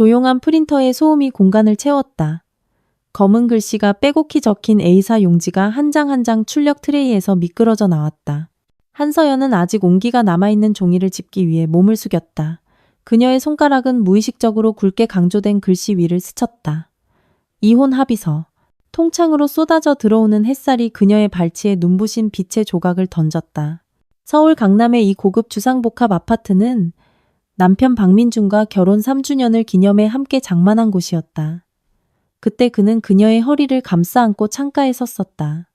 조용한 프린터의 소음이 공간을 채웠다. 검은 글씨가 빼곡히 적힌 A사 용지가 한 장 한 장 출력 트레이에서 미끄러져 나왔다. 한서연은 아직 온기가 남아있는 종이를 짚기 위해 몸을 숙였다. 그녀의 손가락은 무의식적으로 굵게 강조된 글씨 위를 스쳤다. 이혼 합의서. 통창으로 쏟아져 들어오는 햇살이 그녀의 발치에 눈부신 빛의 조각을 던졌다. 서울 강남의 이 고급 주상복합 아파트는 남편 박민준과 결혼 3주년을 기념해 함께 장만한 곳이었다. 그때 그는 그녀의 허리를 감싸 안고 창가에 섰었다.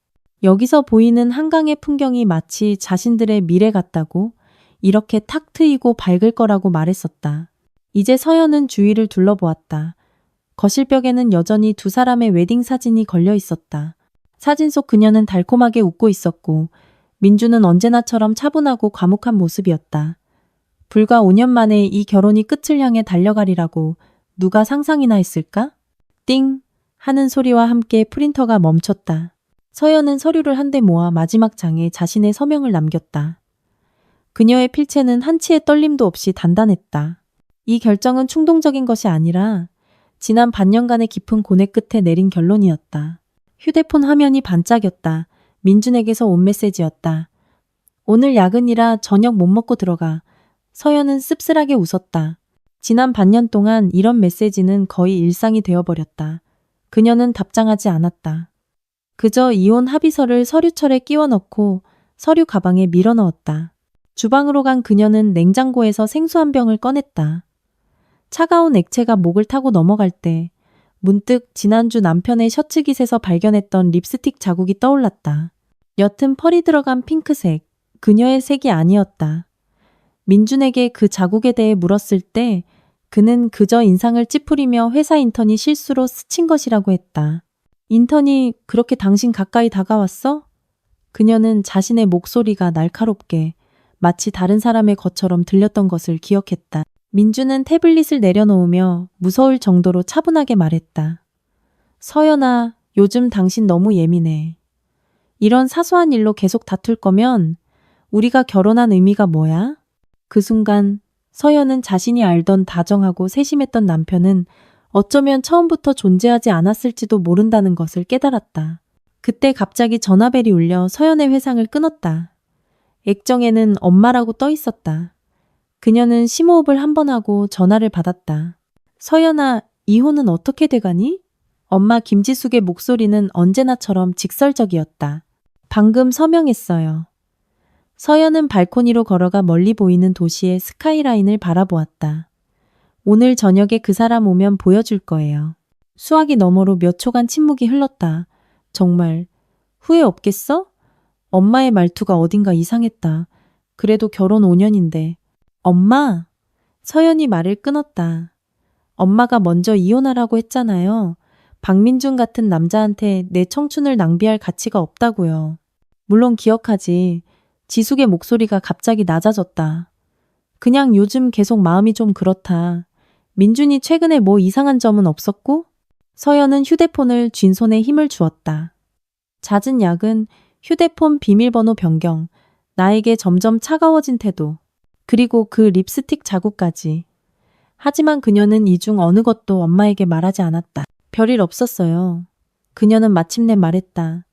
여기서 보이는 한강의 풍경이 마치 자신들의 미래 같다고, 이렇게 탁 트이고 밝을 거라고 말했었다. 이제 서연은 주위를 둘러보았다. 거실벽에는 여전히 두 사람의 웨딩 사진이 걸려 있었다. 사진 속 그녀는 달콤하게 웃고 있었고 민주는 언제나처럼 차분하고 과묵한 모습이었다. 불과 5년 만에 이 결혼이 끝을 향해 달려가리라고 누가 상상이나 했을까? 띵! 하는 소리와 함께 프린터가 멈췄다. 서연은 서류를 한데 모아 마지막 장에 자신의 서명을 남겼다. 그녀의 필체는 한치의 떨림도 없이 단단했다. 이 결정은 충동적인 것이 아니라 지난 반년간의 깊은 고뇌 끝에 내린 결론이었다. 휴대폰 화면이 반짝였다. 민준에게서 온 메시지였다. 오늘 야근이라 저녁 못 먹고 들어가. 서연은 씁쓸하게 웃었다. 지난 반년 동안 이런 메시지는 거의 일상이 되어버렸다. 그녀는 답장하지 않았다. 그저 이혼 합의서를 서류철에 끼워 넣고 서류 가방에 밀어 넣었다. 주방으로 간 그녀는 냉장고에서 생수 한 병을 꺼냈다. 차가운 액체가 목을 타고 넘어갈 때 문득 지난주 남편의 셔츠깃에서 발견했던 립스틱 자국이 떠올랐다. 옅은 펄이 들어간 핑크색, 그녀의 색이 아니었다. 민준에게 그 자국에 대해 물었을 때 그는 그저 인상을 찌푸리며 회사 인턴이 실수로 스친 것이라고 했다. 인턴이 그렇게 당신 가까이 다가왔어? 그녀는 자신의 목소리가 날카롭게 마치 다른 사람의 것처럼 들렸던 것을 기억했다. 민주는 태블릿을 내려놓으며 무서울 정도로 차분하게 말했다. 서연아, 요즘 당신 너무 예민해. 이런 사소한 일로 계속 다툴 거면 우리가 결혼한 의미가 뭐야? 그 순간 서연은 자신이 알던 다정하고 세심했던 남편은 어쩌면 처음부터 존재하지 않았을지도 모른다는 것을 깨달았다. 그때 갑자기 전화벨이 울려 서연의 회상을 끊었다. 액정에는 엄마라고 떠 있었다. 그녀는 심호흡을 한 번 하고 전화를 받았다. 서연아, 이혼은 어떻게 돼가니? 엄마 김지숙의 목소리는 언제나처럼 직설적이었다. 방금 서명했어요. 서연은 발코니로 걸어가 멀리 보이는 도시의 스카이라인을 바라보았다. 오늘 저녁에 그 사람 오면 보여줄 거예요. 수화기 너머로 몇 초간 침묵이 흘렀다. 정말 후회 없겠어? 엄마의 말투가 어딘가 이상했다. 그래도 결혼 5년인데. 엄마! 서연이 말을 끊었다. 엄마가 먼저 이혼하라고 했잖아요. 박민준 같은 남자한테 내 청춘을 낭비할 가치가 없다고요. 물론 기억하지. 지숙의 목소리가 갑자기 낮아졌다. 그냥 요즘 계속 마음이 좀 그렇다. 민준이 최근에 뭐 이상한 점은 없었고? 서연은 휴대폰을 쥔 손에 힘을 주었다. 잦은 야근, 휴대폰 비밀번호 변경, 나에게 점점 차가워진 태도, 그리고 그 립스틱 자국까지. 하지만 그녀는 이 중 어느 것도 엄마에게 말하지 않았다. 별일 없었어요. 그녀는 마침내 말했다.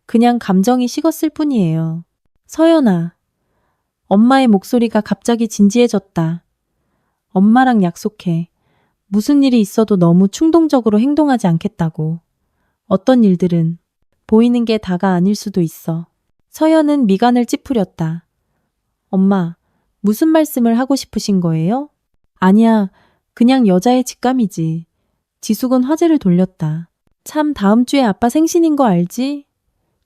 그냥 감정이 식었을 뿐이에요. 서연아. 엄마의 목소리가 갑자기 진지해졌다. 엄마랑 약속해. 무슨 일이 있어도 너무 충동적으로 행동하지 않겠다고. 어떤 일들은 보이는 게 다가 아닐 수도 있어. 서연은 미간을 찌푸렸다. 엄마, 무슨 말씀을 하고 싶으신 거예요? 아니야, 그냥 여자의 직감이지. 지숙은 화제를 돌렸다. 참 다음 주에 아빠 생신인 거 알지?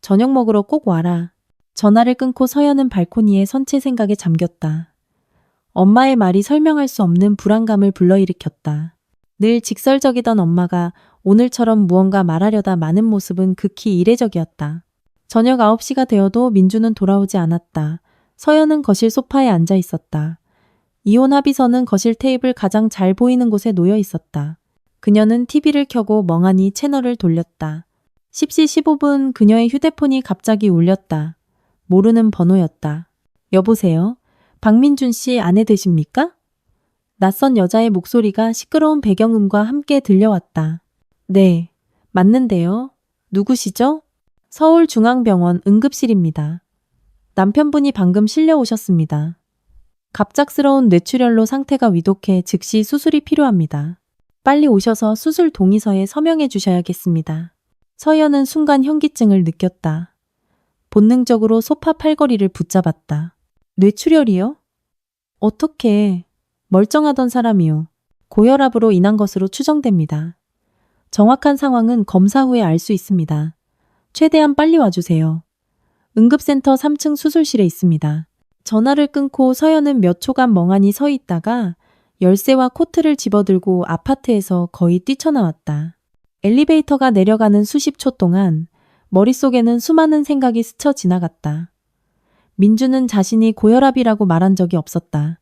저녁 먹으러 꼭 와라. 전화를 끊고 서연은 발코니에 선체 생각에 잠겼다. 엄마의 말이 설명할 수 없는 불안감을 불러일으켰다. 늘 직설적이던 엄마가 오늘처럼 무언가 말하려다 마는 모습은 극히 이례적이었다. 저녁 9시가 되어도 민주는 돌아오지 않았다. 서연은 거실 소파에 앉아 있었다. 이혼 합의서는 거실 테이블 가장 잘 보이는 곳에 놓여 있었다. 그녀는 TV를 켜고 멍하니 채널을 돌렸다. 10시 15분 그녀의 휴대폰이 갑자기 울렸다. 모르는 번호였다. 여보세요? 박민준 씨 아내 되십니까? 낯선 여자의 목소리가 시끄러운 배경음과 함께 들려왔다. 네, 맞는데요. 누구시죠? 서울중앙병원 응급실입니다. 남편분이 방금 실려오셨습니다. 갑작스러운 뇌출혈로 상태가 위독해 즉시 수술이 필요합니다. 빨리 오셔서 수술 동의서에 서명해 주셔야겠습니다. 서연은 순간 현기증을 느꼈다. 본능적으로 소파 팔걸이를 붙잡았다. 뇌출혈이요? 어떻게? 멀쩡하던 사람이요. 고혈압으로 인한 것으로 추정됩니다. 정확한 상황은 검사 후에 알 수 있습니다. 최대한 빨리 와주세요. 응급센터 3층 수술실에 있습니다. 전화를 끊고 서연은 몇 초간 멍하니 서 있다가 열쇠와 코트를 집어들고 아파트에서 거의 뛰쳐나왔다. 엘리베이터가 내려가는 수십 초 동안 머릿속에는 수많은 생각이 스쳐 지나갔다. 민주는 자신이 고혈압이라고 말한 적이 없었다.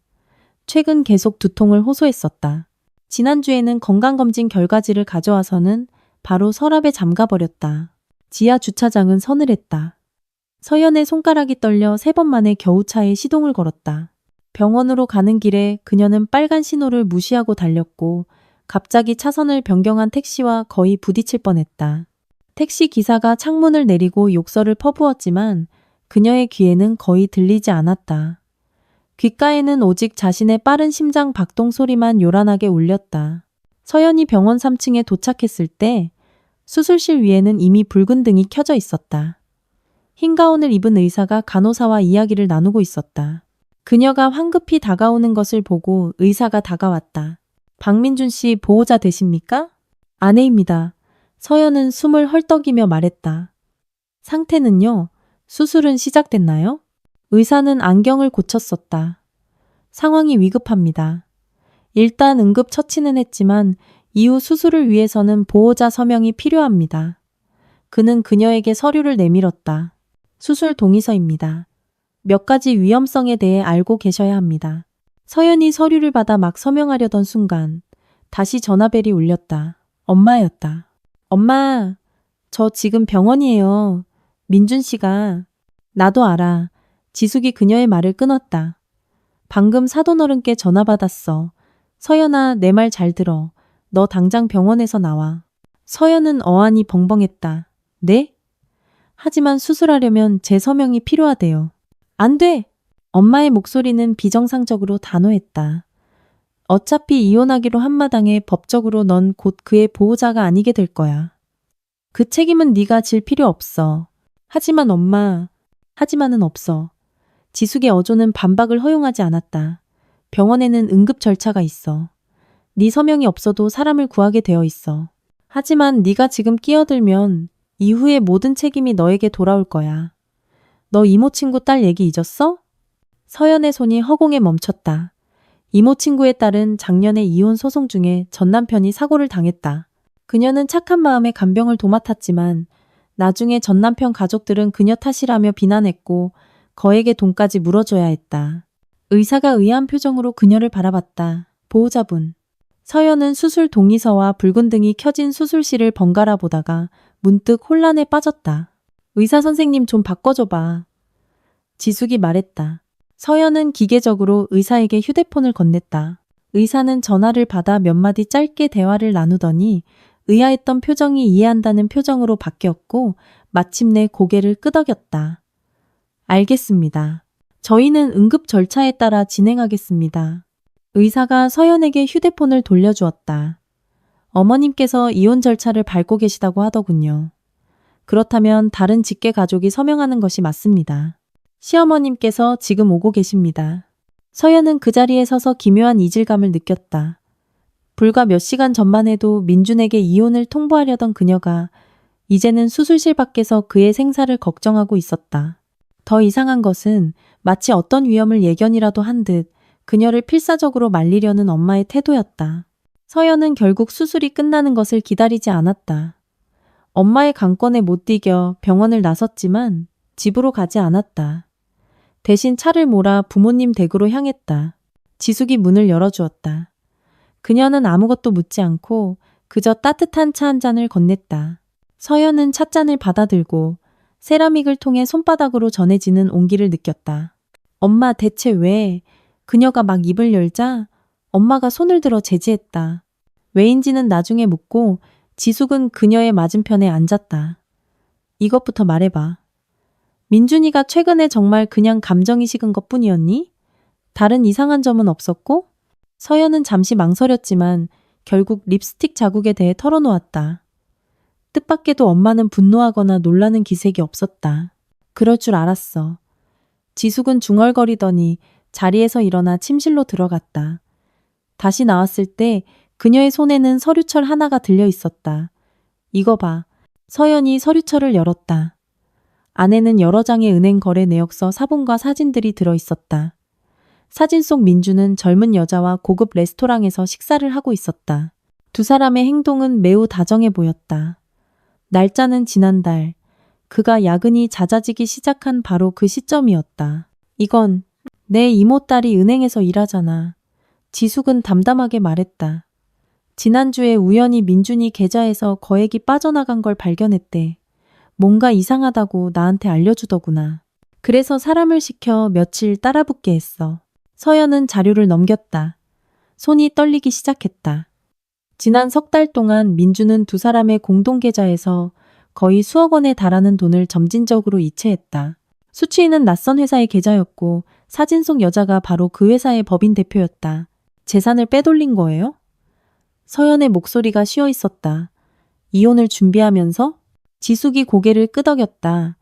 최근 계속 두통을 호소했었다. 지난주에는 건강검진 결과지를 가져와서는 바로 서랍에 잠가버렸다. 지하 주차장은 서늘했다. 서연의 손가락이 떨려 3번 만에 겨우 차에 시동을 걸었다. 병원으로 가는 길에 그녀는 빨간 신호를 무시하고 달렸고 갑자기 차선을 변경한 택시와 거의 부딪힐 뻔했다. 택시 기사가 창문을 내리고 욕설을 퍼부었지만 그녀의 귀에는 거의 들리지 않았다. 귓가에는 오직 자신의 빠른 심장 박동 소리만 요란하게 울렸다. 서연이 병원 3층에 도착했을 때 수술실 위에는 이미 붉은 등이 켜져 있었다. 흰 가운을 입은 의사가 간호사와 이야기를 나누고 있었다. 그녀가 황급히 다가오는 것을 보고 의사가 다가왔다. 박민준 씨 보호자 되십니까? 아내입니다. 서연은 숨을 헐떡이며 말했다. 상태는요? 수술은 시작됐나요? 의사는 안경을 고쳤었다. 상황이 위급합니다. 일단 응급 처치는 했지만 이후 수술을 위해서는 보호자 서명이 필요합니다. 그는 그녀에게 서류를 내밀었다. 수술 동의서입니다. 몇 가지 위험성에 대해 알고 계셔야 합니다. 서연이 서류를 받아 막 서명하려던 순간 다시 전화벨이 울렸다. 엄마였다. 엄마, 저 지금 병원이에요. 민준 씨가. 나도 알아. 지숙이 그녀의 말을 끊었다. 방금 사돈어른께 전화 받았어. 서연아, 내 말 잘 들어. 너 당장 병원에서 나와. 서연은 어안이 벙벙했다. 네? 하지만 수술하려면 제 서명이 필요하대요. 안 돼! 엄마의 목소리는 비정상적으로 단호했다. 어차피 이혼하기로 한마당에 법적으로 넌 곧 그의 보호자가 아니게 될 거야. 그 책임은 네가 질 필요 없어. 하지만 엄마, 하지만은 없어. 지숙의 어조는 반박을 허용하지 않았다. 병원에는 응급 절차가 있어. 네 서명이 없어도 사람을 구하게 되어 있어. 하지만 네가 지금 끼어들면 이후의 모든 책임이 너에게 돌아올 거야. 너 이모 친구 딸 얘기 잊었어? 서연의 손이 허공에 멈췄다. 이모 친구의 딸은 작년에 이혼 소송 중에 전 남편이 사고를 당했다. 그녀는 착한 마음에 간병을 도맡았지만 나중에 전 남편 가족들은 그녀 탓이라며 비난했고 거액의 돈까지 물어줘야 했다. 의사가 의아한 표정으로 그녀를 바라봤다. 보호자분. 서연은 수술 동의서와 붉은 등이 켜진 수술실을 번갈아 보다가 문득 혼란에 빠졌다. 의사 선생님 좀 바꿔줘봐. 지숙이 말했다. 서연은 기계적으로 의사에게 휴대폰을 건넸다. 의사는 전화를 받아 몇 마디 짧게 대화를 나누더니 의아했던 표정이 이해한다는 표정으로 바뀌었고 마침내 고개를 끄덕였다. 알겠습니다. 저희는 응급 절차에 따라 진행하겠습니다. 의사가 서연에게 휴대폰을 돌려주었다. 어머님께서 이혼 절차를 밟고 계시다고 하더군요. 그렇다면 다른 직계 가족이 서명하는 것이 맞습니다. 시어머님께서 지금 오고 계십니다. 서연은 그 자리에 서서 기묘한 이질감을 느꼈다. 불과 몇 시간 전만 해도 민준에게 이혼을 통보하려던 그녀가 이제는 수술실 밖에서 그의 생사를 걱정하고 있었다. 더 이상한 것은 마치 어떤 위험을 예견이라도 한 듯 그녀를 필사적으로 말리려는 엄마의 태도였다. 서연은 결국 수술이 끝나는 것을 기다리지 않았다. 엄마의 강권에 못 이겨 병원을 나섰지만 집으로 가지 않았다. 대신 차를 몰아 부모님 댁으로 향했다. 지숙이 문을 열어주었다. 그녀는 아무것도 묻지 않고 그저 따뜻한 차 한 잔을 건넸다. 서연은 찻잔을 받아들고 세라믹을 통해 손바닥으로 전해지는 온기를 느꼈다. 엄마 대체 왜? 그녀가 막 입을 열자 엄마가 손을 들어 제지했다. 왜인지는 나중에 묻고 지숙은 그녀의 맞은편에 앉았다. 이것부터 말해봐. 민준이가 최근에 정말 그냥 감정이 식은 것뿐이었니? 다른 이상한 점은 없었고? 서연은 잠시 망설였지만 결국 립스틱 자국에 대해 털어놓았다. 뜻밖에도 엄마는 분노하거나 놀라는 기색이 없었다. 그럴 줄 알았어. 지숙은 중얼거리더니 자리에서 일어나 침실로 들어갔다. 다시 나왔을 때 그녀의 손에는 서류철 하나가 들려 있었다. 이거 봐. 서연이 서류철을 열었다. 안에는 여러 장의 은행 거래 내역서 사본과 사진들이 들어 있었다. 사진 속 민주는 젊은 여자와 고급 레스토랑에서 식사를 하고 있었다. 두 사람의 행동은 매우 다정해 보였다. 날짜는 지난달, 그가 야근이 잦아지기 시작한 바로 그 시점이었다. 이건 내 이모딸이 은행에서 일하잖아. 지숙은 담담하게 말했다. 지난주에 우연히 민준이 계좌에서 거액이 빠져나간 걸 발견했대. 뭔가 이상하다고 나한테 알려주더구나. 그래서 사람을 시켜 며칠 따라붙게 했어. 서연은 자료를 넘겼다. 손이 떨리기 시작했다. 지난 석 달 동안 민주는 두 사람의 공동 계좌에서 거의 수억 원에 달하는 돈을 점진적으로 이체했다. 수취인은 낯선 회사의 계좌였고 사진 속 여자가 바로 그 회사의 법인 대표였다. 재산을 빼돌린 거예요? 서연의 목소리가 쉬어 있었다. 이혼을 준비하면서? 지숙이 고개를 끄덕였다.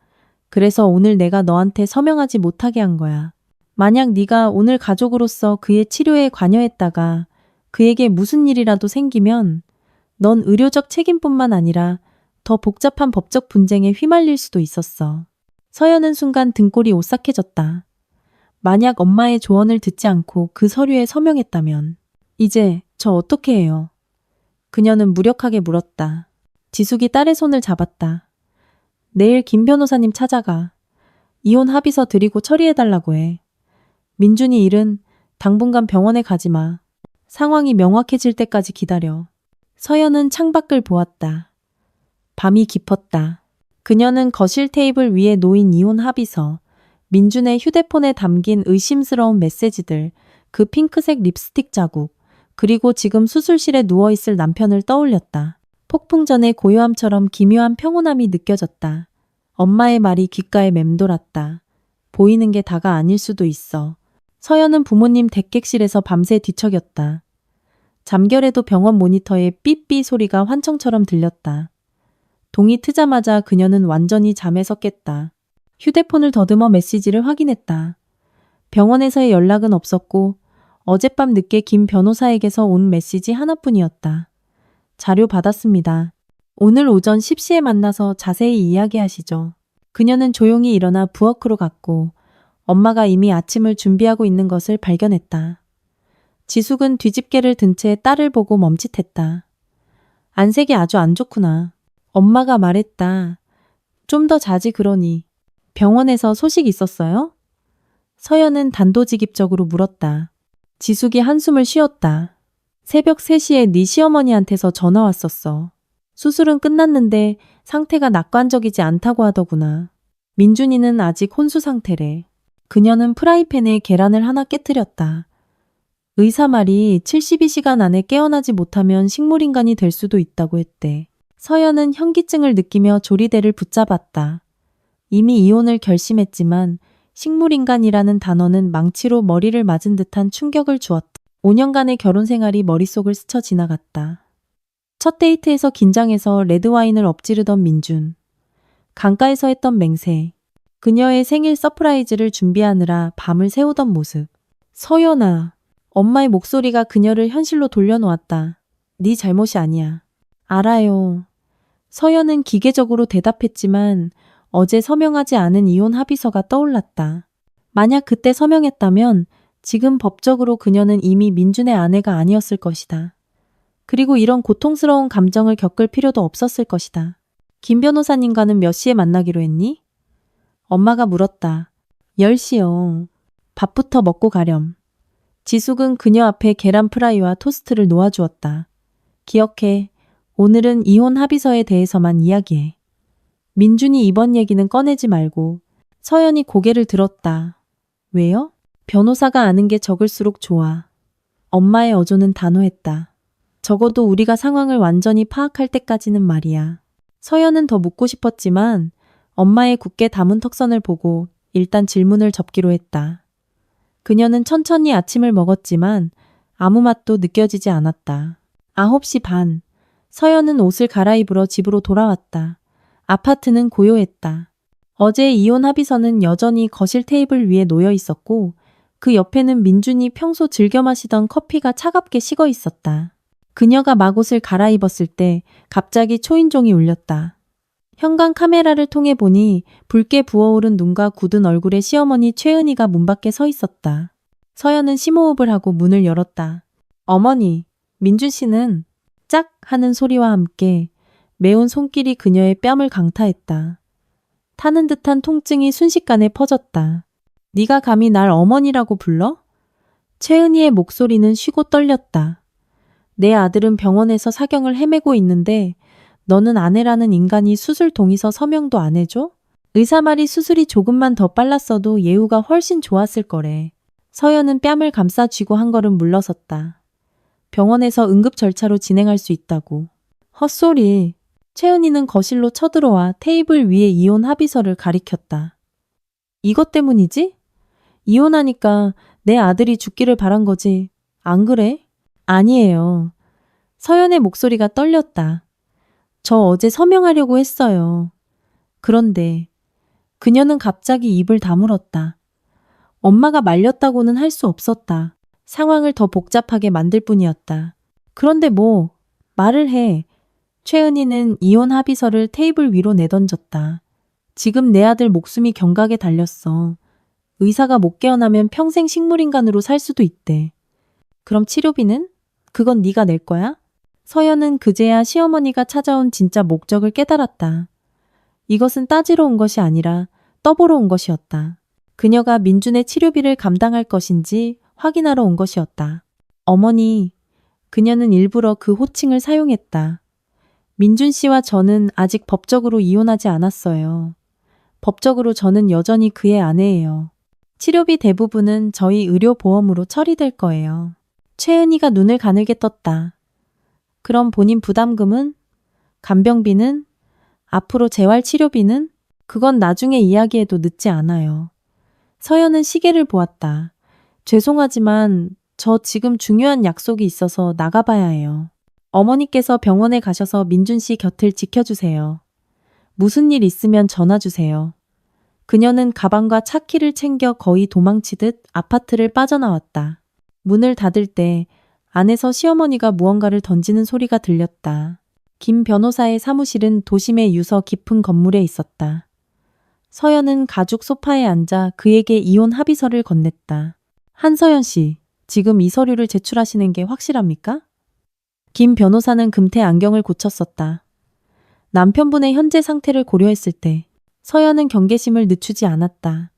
그래서 오늘 내가 너한테 서명하지 못하게 한 거야. 만약 네가 오늘 가족으로서 그의 치료에 관여했다가 그에게 무슨 일이라도 생기면 넌 의료적 책임뿐만 아니라 더 복잡한 법적 분쟁에 휘말릴 수도 있었어. 서연은 순간 등골이 오싹해졌다. 만약 엄마의 조언을 듣지 않고 그 서류에 서명했다면 이제 저 어떻게 해요? 그녀는 무력하게 물었다. 지숙이 딸의 손을 잡았다. 내일 김 변호사님 찾아가. 이혼 합의서 드리고 처리해달라고 해. 민준이 일은 당분간 병원에 가지 마. 상황이 명확해질 때까지 기다려. 서연은 창밖을 보았다. 밤이 깊었다. 그녀는 거실 테이블 위에 놓인 이혼 합의서, 민준의 휴대폰에 담긴 의심스러운 메시지들, 그 핑크색 립스틱 자국, 그리고 지금 수술실에 누워있을 남편을 떠올렸다. 폭풍 전의 고요함처럼 기묘한 평온함이 느껴졌다. 엄마의 말이 귓가에 맴돌았다. 보이는 게 다가 아닐 수도 있어. 서연은 부모님 댁객실에서 밤새 뒤척였다. 잠결에도 병원 모니터에 삐삐 소리가 환청처럼 들렸다. 동이 트자마자 그녀는 완전히 잠에서 깼다. 휴대폰을 더듬어 메시지를 확인했다. 병원에서의 연락은 없었고 어젯밤 늦게 김 변호사에게서 온 메시지 하나뿐이었다. 자료 받았습니다. 오늘 오전 10시에 만나서 자세히 이야기하시죠. 그녀는 조용히 일어나 부엌으로 갔고 엄마가 이미 아침을 준비하고 있는 것을 발견했다. 지숙은 뒤집개를 든 채 딸을 보고 멈칫했다. 안색이 아주 안 좋구나. 엄마가 말했다. 좀 더 자지 그러니. 병원에서 소식 있었어요? 서연은 단도직입적으로 물었다. 지숙이 한숨을 쉬었다. 새벽 3시에 네 시어머니한테서 전화 왔었어. 수술은 끝났는데 상태가 낙관적이지 않다고 하더구나. 민준이는 아직 혼수 상태래. 그녀는 프라이팬에 계란을 하나 깨뜨렸다. 의사 말이 72시간 안에 깨어나지 못하면 식물인간이 될 수도 있다고 했대. 서연은 현기증을 느끼며 조리대를 붙잡았다. 이미 이혼을 결심했지만 식물인간이라는 단어는 망치로 머리를 맞은 듯한 충격을 주었다. 5년간의 결혼 생활이 머릿속을 스쳐 지나갔다. 첫 데이트에서 긴장해서 레드와인을 엎지르던 민준. 강가에서 했던 맹세. 그녀의 생일 서프라이즈를 준비하느라 밤을 새우던 모습. 서연아. 엄마의 목소리가 그녀를 현실로 돌려놓았다. 네 잘못이 아니야. 알아요. 서연은 기계적으로 대답했지만 어제 서명하지 않은 이혼 합의서가 떠올랐다. 만약 그때 서명했다면 지금 법적으로 그녀는 이미 민준의 아내가 아니었을 것이다. 그리고 이런 고통스러운 감정을 겪을 필요도 없었을 것이다. 김 변호사님과는 몇 시에 만나기로 했니? 엄마가 물었다. 10시요. 밥부터 먹고 가렴. 지숙은 그녀 앞에 계란 프라이와 토스트를 놓아주었다. 기억해. 오늘은 이혼 합의서에 대해서만 이야기해. 민준이 이번 얘기는 꺼내지 말고. 서연이 고개를 들었다. 왜요? 변호사가 아는 게 적을수록 좋아. 엄마의 어조는 단호했다. 적어도 우리가 상황을 완전히 파악할 때까지는 말이야. 서연은 더 묻고 싶었지만 엄마의 굳게 담은 턱선을 보고 일단 질문을 접기로 했다. 그녀는 천천히 아침을 먹었지만 아무 맛도 느껴지지 않았다. 9시 반. 서연은 옷을 갈아입으러 집으로 돌아왔다. 아파트는 고요했다. 어제 이혼 합의서는 여전히 거실 테이블 위에 놓여 있었고 그 옆에는 민준이 평소 즐겨 마시던 커피가 차갑게 식어 있었다. 그녀가 막 옷을 갈아입었을 때 갑자기 초인종이 울렸다. 현관 카메라를 통해 보니 붉게 부어오른 눈과 굳은 얼굴의 시어머니 최은희가 문 밖에 서 있었다. 서연은 심호흡을 하고 문을 열었다. 어머니, 민준 씨는 짝 하는 소리와 함께 매운 손길이 그녀의 뺨을 강타했다. 타는 듯한 통증이 순식간에 퍼졌다. 네가 감히 날 어머니라고 불러? 최은희의 목소리는 쉬고 떨렸다. 내 아들은 병원에서 사경을 헤매고 있는데 너는 아내라는 인간이 수술 동의서 서명도 안 해줘? 의사 말이 수술이 조금만 더 빨랐어도 예후가 훨씬 좋았을 거래. 서연은 뺨을 감싸 쥐고 한 걸음 물러섰다. 병원에서 응급 절차로 진행할 수 있다고. 헛소리. 최은희는 거실로 쳐들어와 테이블 위에 이혼 합의서를 가리켰다. 이것 때문이지? 이혼하니까 내 아들이 죽기를 바란 거지. 안 그래? 아니에요. 서연의 목소리가 떨렸다. 저 어제 서명하려고 했어요. 그런데 그녀는 갑자기 입을 다물었다. 엄마가 말렸다고는 할 수 없었다. 상황을 더 복잡하게 만들 뿐이었다. 그런데 뭐, 말을 해. 최은희는 이혼 합의서를 테이블 위로 내던졌다. 지금 내 아들 목숨이 경각에 달렸어. 의사가 못 깨어나면 평생 식물인간으로 살 수도 있대. 그럼 치료비는? 그건 네가 낼 거야? 서연은 그제야 시어머니가 찾아온 진짜 목적을 깨달았다. 이것은 따지러 온 것이 아니라 떠보러 온 것이었다. 그녀가 민준의 치료비를 감당할 것인지 확인하러 온 것이었다. 어머니, 그녀는 일부러 그 호칭을 사용했다. 민준 씨와 저는 아직 법적으로 이혼하지 않았어요. 법적으로 저는 여전히 그의 아내예요. 치료비 대부분은 저희 의료보험으로 처리될 거예요. 최은희가 눈을 가늘게 떴다. 그럼 본인 부담금은? 간병비는? 앞으로 재활치료비는? 그건 나중에 이야기해도 늦지 않아요. 서연은 시계를 보았다. 죄송하지만 저 지금 중요한 약속이 있어서 나가봐야 해요. 어머니께서 병원에 가셔서 민준 씨 곁을 지켜주세요. 무슨 일 있으면 전화 주세요. 그녀는 가방과 차키를 챙겨 거의 도망치듯 아파트를 빠져나왔다. 문을 닫을 때 안에서 시어머니가 무언가를 던지는 소리가 들렸다. 김 변호사의 사무실은 도심의 유서 깊은 건물에 있었다. 서연은 가죽 소파에 앉아 그에게 이혼 합의서를 건넸다. 한서연 씨, 지금 이 서류를 제출하시는 게 확실합니까? 김 변호사는 금태 안경을 고쳤었다. 남편분의 현재 상태를 고려했을 때 서연은 경계심을 늦추지 않았다.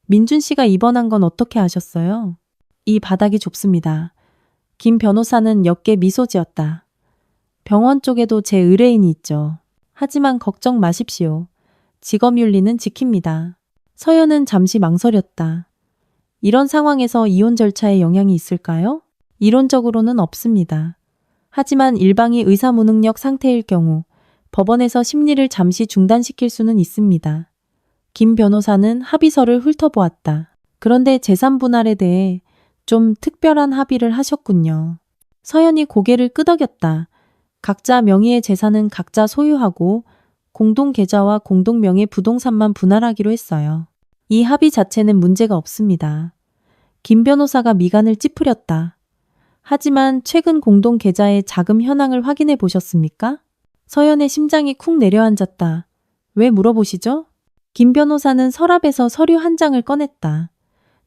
민준 씨가 입원한 건 어떻게 아셨어요? 이 바닥이 좁습니다. 김 변호사는 옅게 미소 지었다. 병원 쪽에도 제 의뢰인이 있죠. 하지만 걱정 마십시오. 직업윤리는 지킵니다. 서연은 잠시 망설였다. 이런 상황에서 이혼 절차에 영향이 있을까요? 이론적으로는 없습니다. 하지만 일방이 의사 무능력 상태일 경우 법원에서 심리를 잠시 중단시킬 수는 있습니다. 김 변호사는 합의서를 훑어보았다. 그런데 재산 분할에 대해 좀 특별한 합의를 하셨군요. 서연이 고개를 끄덕였다. 각자 명의의 재산은 각자 소유하고 공동 계좌와 공동 명의 부동산만 분할하기로 했어요. 이 합의 자체는 문제가 없습니다. 김 변호사가 미간을 찌푸렸다. 하지만 최근 공동 계좌의 자금 현황을 확인해 보셨습니까? 서연의 심장이 쿵 내려앉았다. 왜 물어보시죠? 김 변호사는 서랍에서 서류 한 장을 꺼냈다.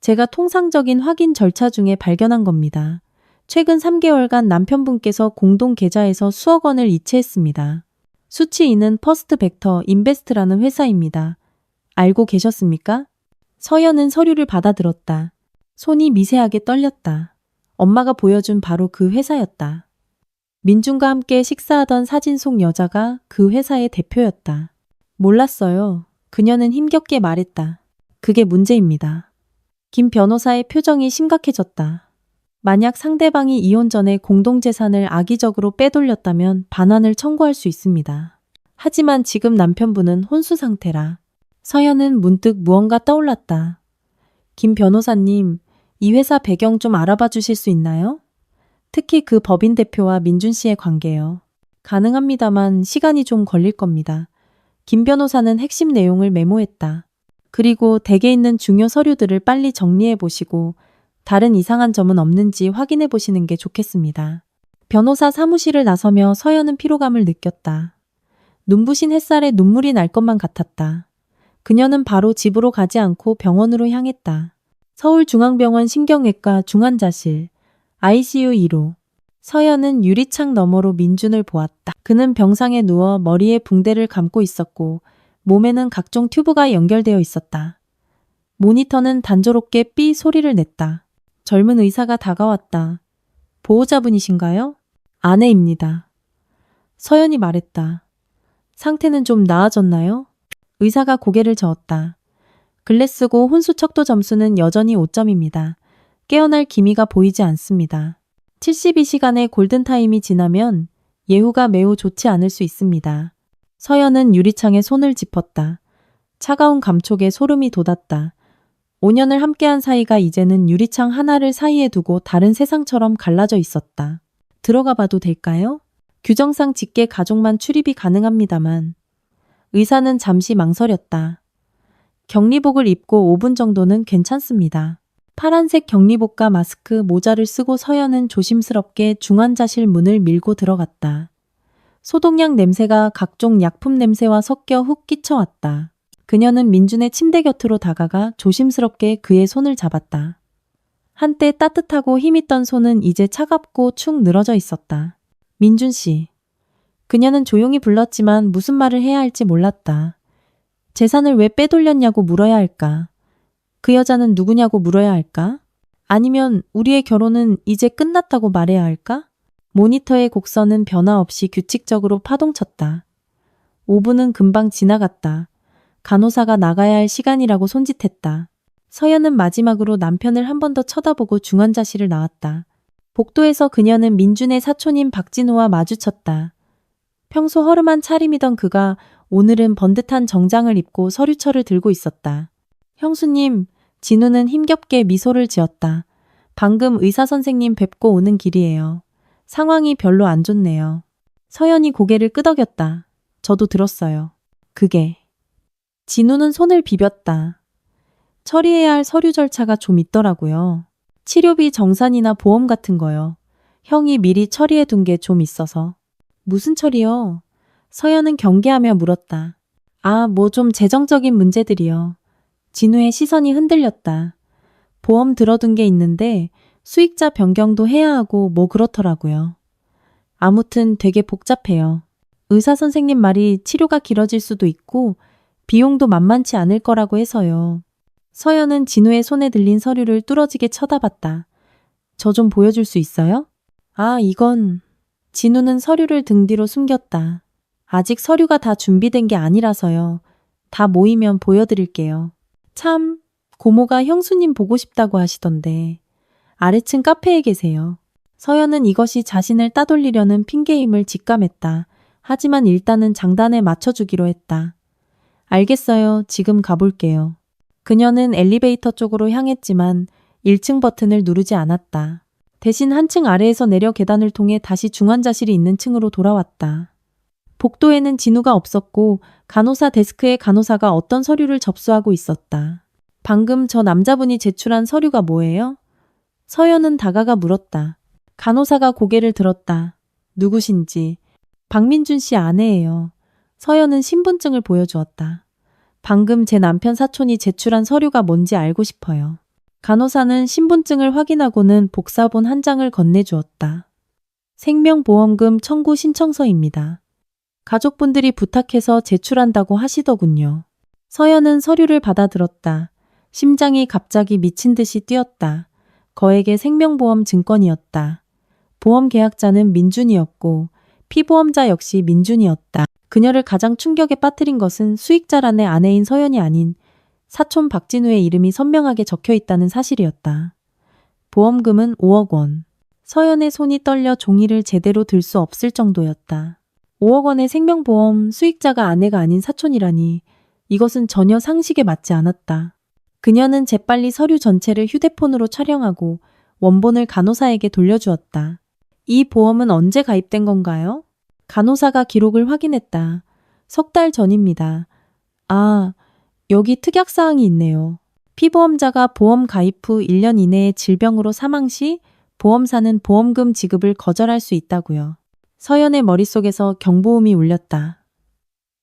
제가 통상적인 확인 절차 중에 발견한 겁니다. 최근 3개월간 남편분께서 공동 계좌에서 수억 원을 이체했습니다. 수취인은 퍼스트 벡터 인베스트라는 회사입니다. 알고 계셨습니까? 서연은 서류를 받아들었다. 손이 미세하게 떨렸다. 엄마가 보여준 바로 그 회사였다. 민준과 함께 식사하던 사진 속 여자가 그 회사의 대표였다. 몰랐어요. 그녀는 힘겹게 말했다. 그게 문제입니다. 김 변호사의 표정이 심각해졌다. 만약 상대방이 이혼 전에 공동재산을 악의적으로 빼돌렸다면 반환을 청구할 수 있습니다. 하지만 지금 남편분은 혼수 상태라. 서연은 문득 무언가 떠올랐다. 김 변호사님, 이 회사 배경 좀 알아봐 주실 수 있나요? 특히 그 법인 대표와 민준 씨의 관계요. 가능합니다만 시간이 좀 걸릴 겁니다. 김 변호사는 핵심 내용을 메모했다. 그리고 댁에 있는 중요 서류들을 빨리 정리해 보시고 다른 이상한 점은 없는지 확인해 보시는 게 좋겠습니다. 변호사 사무실을 나서며 서연은 피로감을 느꼈다. 눈부신 햇살에 눈물이 날 것만 같았다. 그녀는 바로 집으로 가지 않고 병원으로 향했다. 서울중앙병원 신경외과 중환자실 ICU 2로. 서연은 유리창 너머로 민준을 보았다. 그는 병상에 누워 머리에 붕대를 감고 있었고 몸에는 각종 튜브가 연결되어 있었다. 모니터는 단조롭게 삐 소리를 냈다. 젊은 의사가 다가왔다. 보호자분이신가요? 아내입니다. 서연이 말했다. 상태는 좀 나아졌나요? 의사가 고개를 저었다. 글래스고 혼수 척도 점수는 여전히 5점입니다. 깨어날 기미가 보이지 않습니다. 72시간의 골든타임이 지나면 예후가 매우 좋지 않을 수 있습니다. 서연은 유리창에 손을 짚었다. 차가운 감촉에 소름이 돋았다. 5년을 함께한 사이가 이제는 유리창 하나를 사이에 두고 다른 세상처럼 갈라져 있었다. 들어가 봐도 될까요? 규정상 직계 가족만 출입이 가능합니다만. 의사는 잠시 망설였다. 격리복을 입고 5분 정도는 괜찮습니다. 파란색 격리복과 마스크, 모자를 쓰고 서연은 조심스럽게 중환자실 문을 밀고 들어갔다. 소독약 냄새가 각종 약품 냄새와 섞여 훅 끼쳐왔다. 그녀는 민준의 침대 곁으로 다가가 조심스럽게 그의 손을 잡았다. 한때 따뜻하고 힘있던 손은 이제 차갑고 축 늘어져 있었다. 민준 씨. 그녀는 조용히 불렀지만 무슨 말을 해야 할지 몰랐다. 재산을 왜 빼돌렸냐고 물어야 할까? 그 여자는 누구냐고 물어야 할까? 아니면 우리의 결혼은 이제 끝났다고 말해야 할까? 모니터의 곡선은 변화 없이 규칙적으로 파동쳤다. 5분은 금방 지나갔다. 간호사가 나가야 할 시간이라고 손짓했다. 서연은 마지막으로 남편을 한 번 더 쳐다보고 중환자실을 나왔다. 복도에서 그녀는 민준의 사촌인 박진호와 마주쳤다. 평소 허름한 차림이던 그가 오늘은 번듯한 정장을 입고 서류철을 들고 있었다. 형수님, 진우는 힘겹게 미소를 지었다. 방금 의사 선생님 뵙고 오는 길이에요. 상황이 별로 안 좋네요. 서연이 고개를 끄덕였다. 저도 들었어요. 그게. 진우는 손을 비볐다. 처리해야 할 서류 절차가 좀 있더라고요. 치료비 정산이나 보험 같은 거요. 형이 미리 처리해 둔 게 좀 있어서. 무슨 처리요? 서연은 경계하며 물었다. 뭐 좀 재정적인 문제들이요. 진우의 시선이 흔들렸다. 보험 들어둔 게 있는데 수익자 변경도 해야 하고 뭐 그렇더라고요. 아무튼 되게 복잡해요. 의사 선생님 말이 치료가 길어질 수도 있고 비용도 만만치 않을 거라고 해서요. 서연은 진우의 손에 들린 서류를 뚫어지게 쳐다봤다. 저 좀 보여줄 수 있어요? 이건... 진우는 서류를 등 뒤로 숨겼다. 아직 서류가 다 준비된 게 아니라서요. 다 모이면 보여드릴게요. 참, 고모가 형수님 보고 싶다고 하시던데. 아래층 카페에 계세요. 서연은 이것이 자신을 따돌리려는 핑계임을 직감했다. 하지만 일단은 장단에 맞춰주기로 했다. 알겠어요. 지금 가볼게요. 그녀는 엘리베이터 쪽으로 향했지만 1층 버튼을 누르지 않았다. 대신 한층 아래에서 내려 계단을 통해 다시 중환자실이 있는 층으로 돌아왔다. 복도에는 진우가 없었고 간호사 데스크에 간호사가 어떤 서류를 접수하고 있었다. 방금 저 남자분이 제출한 서류가 뭐예요? 서연은 다가가 물었다. 간호사가 고개를 들었다. 누구신지. 박민준 씨 아내예요. 서연은 신분증을 보여주었다. 방금 제 남편 사촌이 제출한 서류가 뭔지 알고 싶어요. 간호사는 신분증을 확인하고는 복사본 한 장을 건네주었다. 생명보험금 청구 신청서입니다. 가족분들이 부탁해서 제출한다고 하시더군요. 서연은 서류를 받아들었다. 심장이 갑자기 미친 듯이 뛰었다. 거액의 생명보험 증권이었다. 보험 계약자는 민준이었고 피보험자 역시 민준이었다. 그녀를 가장 충격에 빠뜨린 것은 수익자란의 아내인 서연이 아닌 사촌 박진우의 이름이 선명하게 적혀 있다는 사실이었다. 보험금은 5억 원. 서연의 손이 떨려 종이를 제대로 들 수 없을 정도였다. 5억 원의 생명보험 수익자가 아내가 아닌 사촌이라니 이것은 전혀 상식에 맞지 않았다. 그녀는 재빨리 서류 전체를 휴대폰으로 촬영하고 원본을 간호사에게 돌려주었다. 이 보험은 언제 가입된 건가요? 간호사가 기록을 확인했다. 3달 전입니다. 아, 여기 특약사항이 있네요. 피보험자가 보험 가입 후 1년 이내에 질병으로 사망 시 보험사는 보험금 지급을 거절할 수 있다고요. 서연의 머릿속에서 경보음이 울렸다.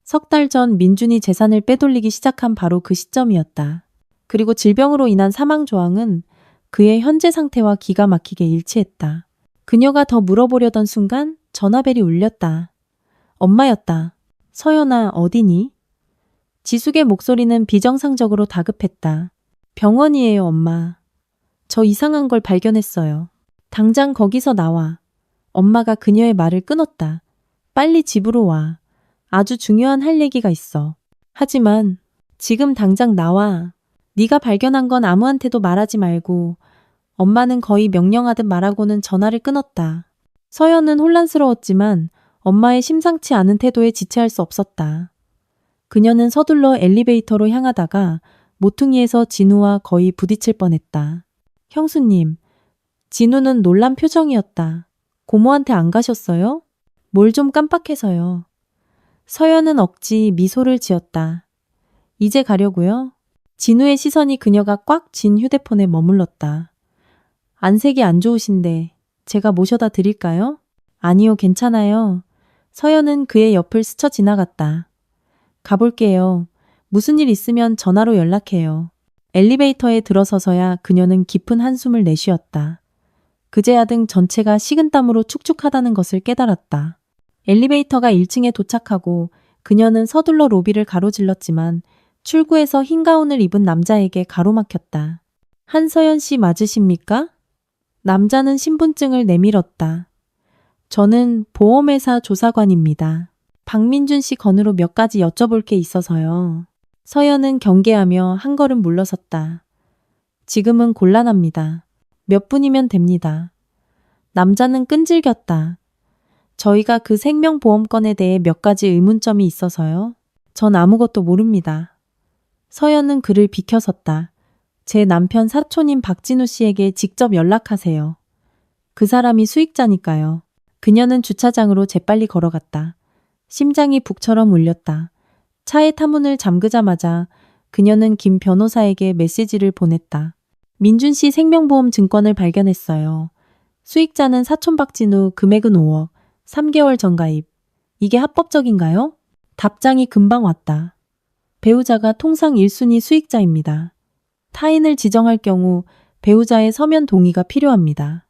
3달 전 민준이 재산을 빼돌리기 시작한 바로 그 시점이었다. 그리고 질병으로 인한 사망 조항은 그의 현재 상태와 기가 막히게 일치했다. 그녀가 더 물어보려던 순간 전화벨이 울렸다. 엄마였다. 서연아, 어디니? 지숙의 목소리는 비정상적으로 다급했다. 병원이에요, 엄마. 저 이상한 걸 발견했어요. 당장 거기서 나와. 엄마가 그녀의 말을 끊었다. 빨리 집으로 와. 아주 중요한 할 얘기가 있어. 하지만 지금 당장 나와. 네가 발견한 건 아무한테도 말하지 말고. 엄마는 거의 명령하듯 말하고는 전화를 끊었다. 서연은 혼란스러웠지만 엄마의 심상치 않은 태도에 지체할 수 없었다. 그녀는 서둘러 엘리베이터로 향하다가 모퉁이에서 진우와 거의 부딪힐 뻔했다. 형수님, 진우는 놀란 표정이었다. 고모한테 안 가셨어요? 뭘 좀 깜빡해서요. 서연은 억지 미소를 지었다. 이제 가려고요? 진우의 시선이 그녀가 꽉 쥔 휴대폰에 머물렀다. 안색이 안 좋으신데 제가 모셔다 드릴까요? 아니요, 괜찮아요. 서연은 그의 옆을 스쳐 지나갔다. 가볼게요. 무슨 일 있으면 전화로 연락해요. 엘리베이터에 들어서서야 그녀는 깊은 한숨을 내쉬었다. 그제야 등 전체가 식은땀으로 축축하다는 것을 깨달았다. 엘리베이터가 1층에 도착하고 그녀는 서둘러 로비를 가로질렀지만 출구에서 흰 가운을 입은 남자에게 가로막혔다. 한서연 씨 맞으십니까? 남자는 신분증을 내밀었다. 저는 보험회사 조사관입니다. 박민준 씨 건으로 몇 가지 여쭤볼 게 있어서요. 서연은 경계하며 한 걸음 물러섰다. 지금은 곤란합니다. 몇 분이면 됩니다. 남자는 끈질겼다. 저희가 그 생명보험건에 대해 몇 가지 의문점이 있어서요. 전 아무것도 모릅니다. 서연은 그를 비켜섰다. 제 남편 사촌인 박진우 씨에게 직접 연락하세요. 그 사람이 수익자니까요. 그녀는 주차장으로 재빨리 걸어갔다. 심장이 북처럼 울렸다. 차의 타문을 잠그자마자 그녀는 김 변호사에게 메시지를 보냈다. 민준 씨 생명보험 증권을 발견했어요. 수익자는 사촌 박진우, 금액은 5억, 3개월 전 가입. 이게 합법적인가요? 답장이 금방 왔다. 배우자가 통상 1순위 수익자입니다. 타인을 지정할 경우 배우자의 서면 동의가 필요합니다.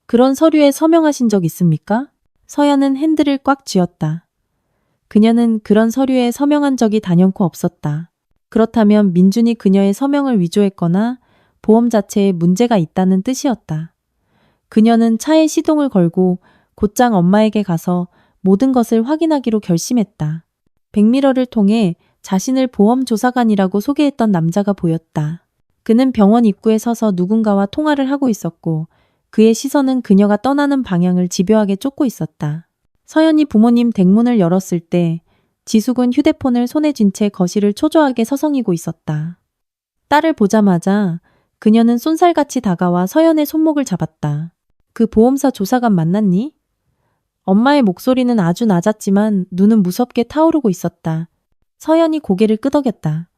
그런 서류에 서명하신 적 있습니까? 서연은 핸들을 꽉 쥐었다. 그녀는 그런 서류에 서명한 적이 단연코 없었다. 그렇다면 민준이 그녀의 서명을 위조했거나 보험 자체에 문제가 있다는 뜻이었다. 그녀는 차에 시동을 걸고 곧장 엄마에게 가서 모든 것을 확인하기로 결심했다. 백미러를 통해 자신을 보험조사관이라고 소개했던 남자가 보였다. 그는 병원 입구에 서서 누군가와 통화를 하고 있었고 그의 시선은 그녀가 떠나는 방향을 집요하게 쫓고 있었다. 서연이 부모님 댁문을 열었을 때 지숙은 휴대폰을 손에 쥔 채 거실을 초조하게 서성이고 있었다. 딸을 보자마자 그녀는 쏜살같이 다가와 서연의 손목을 잡았다. 그 보험사 조사관 만났니? 엄마의 목소리는 아주 낮았지만 눈은 무섭게 타오르고 있었다. 서연이 고개를 끄덕였다.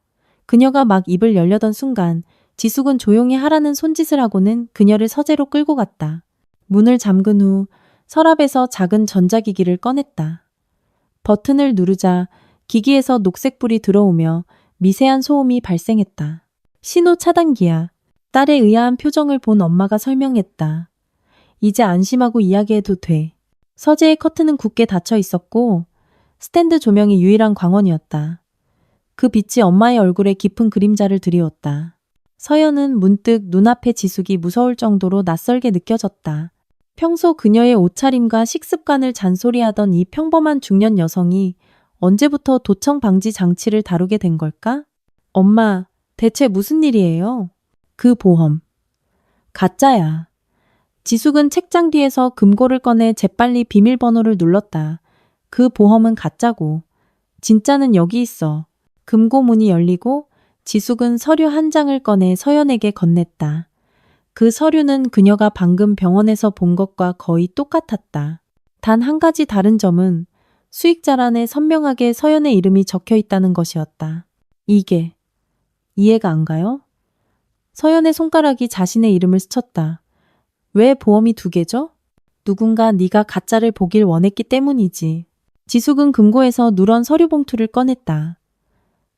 그녀가 막 입을 열려던 순간 지숙은 조용히 하라는 손짓을 하고는 그녀를 서재로 끌고 갔다. 문을 잠근 후 서랍에서 작은 전자기기를 꺼냈다. 버튼을 누르자 기기에서 녹색불이 들어오며 미세한 소음이 발생했다. 신호 차단기야. 딸의 의아한 표정을 본 엄마가 설명했다. 이제 안심하고 이야기해도 돼. 서재의 커튼은 굳게 닫혀 있었고 스탠드 조명이 유일한 광원이었다. 그 빛이 엄마의 얼굴에 깊은 그림자를 드리웠다. 서연은 문득 눈앞의 지숙이 무서울 정도로 낯설게 느껴졌다. 평소 그녀의 옷차림과 식습관을 잔소리하던 이 평범한 중년 여성이 언제부터 도청 방지 장치를 다루게 된 걸까? 엄마, 대체 무슨 일이에요? 그 보험. 가짜야. 지숙은 책장 뒤에서 금고를 꺼내 재빨리 비밀번호를 눌렀다. 그 보험은 가짜고 진짜는 여기 있어. 금고 문이 열리고 지숙은 서류 한 장을 꺼내 서연에게 건넸다. 그 서류는 그녀가 방금 병원에서 본 것과 거의 똑같았다. 단 한 가지 다른 점은 수익자란에 선명하게 서연의 이름이 적혀 있다는 것이었다. 이게 이해가 안 가요? 서연의 손가락이 자신의 이름을 스쳤다. 왜 보험이 2개죠? 누군가 네가 가짜를 보길 원했기 때문이지. 지숙은 금고에서 누런 서류 봉투를 꺼냈다.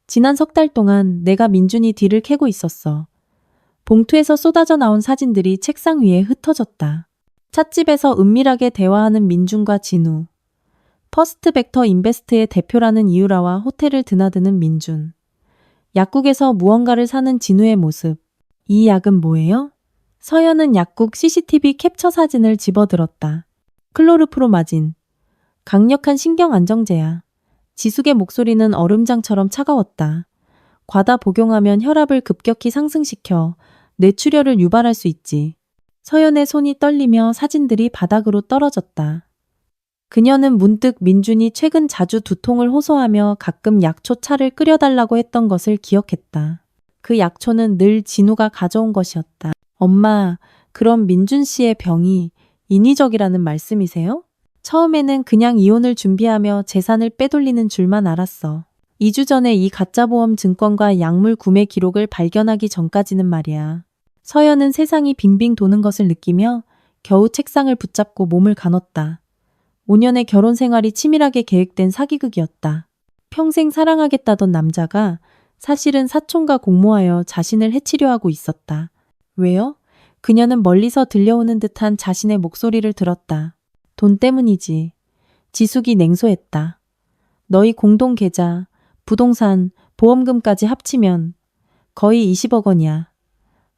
지난 3달 동안 내가 민준이 뒤를 캐고 있었어. 봉투에서 쏟아져 나온 사진들이 책상 위에 흩어졌다. 찻집에서 은밀하게 대화하는 민준과 진우. 퍼스트 벡터 인베스트의 대표라는 이유라와 호텔을 드나드는 민준. 약국에서 무언가를 사는 진우의 모습. 이 약은 뭐예요? 서연은 약국 CCTV 캡처 사진을 집어들었다. 클로르프로마진. 강력한 신경 안정제야. 지숙의 목소리는 얼음장처럼 차가웠다. 과다 복용하면 혈압을 급격히 상승시켜 뇌출혈을 유발할 수 있지. 서연의 손이 떨리며 사진들이 바닥으로 떨어졌다. 그녀는 문득 민준이 최근 자주 두통을 호소하며 가끔 약초 차를 끓여달라고 했던 것을 기억했다. 그 약초는 늘 진우가 가져온 것이었다. 엄마, 그럼 민준 씨의 병이 인위적이라는 말씀이세요? 처음에는 그냥 이혼을 준비하며 재산을 빼돌리는 줄만 알았어. 2주 전에 이 가짜보험 증권과 약물 구매 기록을 발견하기 전까지는 말이야. 서연은 세상이 빙빙 도는 것을 느끼며 겨우 책상을 붙잡고 몸을 가눴다. 5년의 결혼 생활이 치밀하게 계획된 사기극이었다. 평생 사랑하겠다던 남자가 사실은 사촌과 공모하여 자신을 해치려 하고 있었다. 왜요? 그녀는 멀리서 들려오는 듯한 자신의 목소리를 들었다. 돈 때문이지. 지숙이 냉소했다. 너희 공동 계좌, 부동산, 보험금까지 합치면 거의 20억 원이야.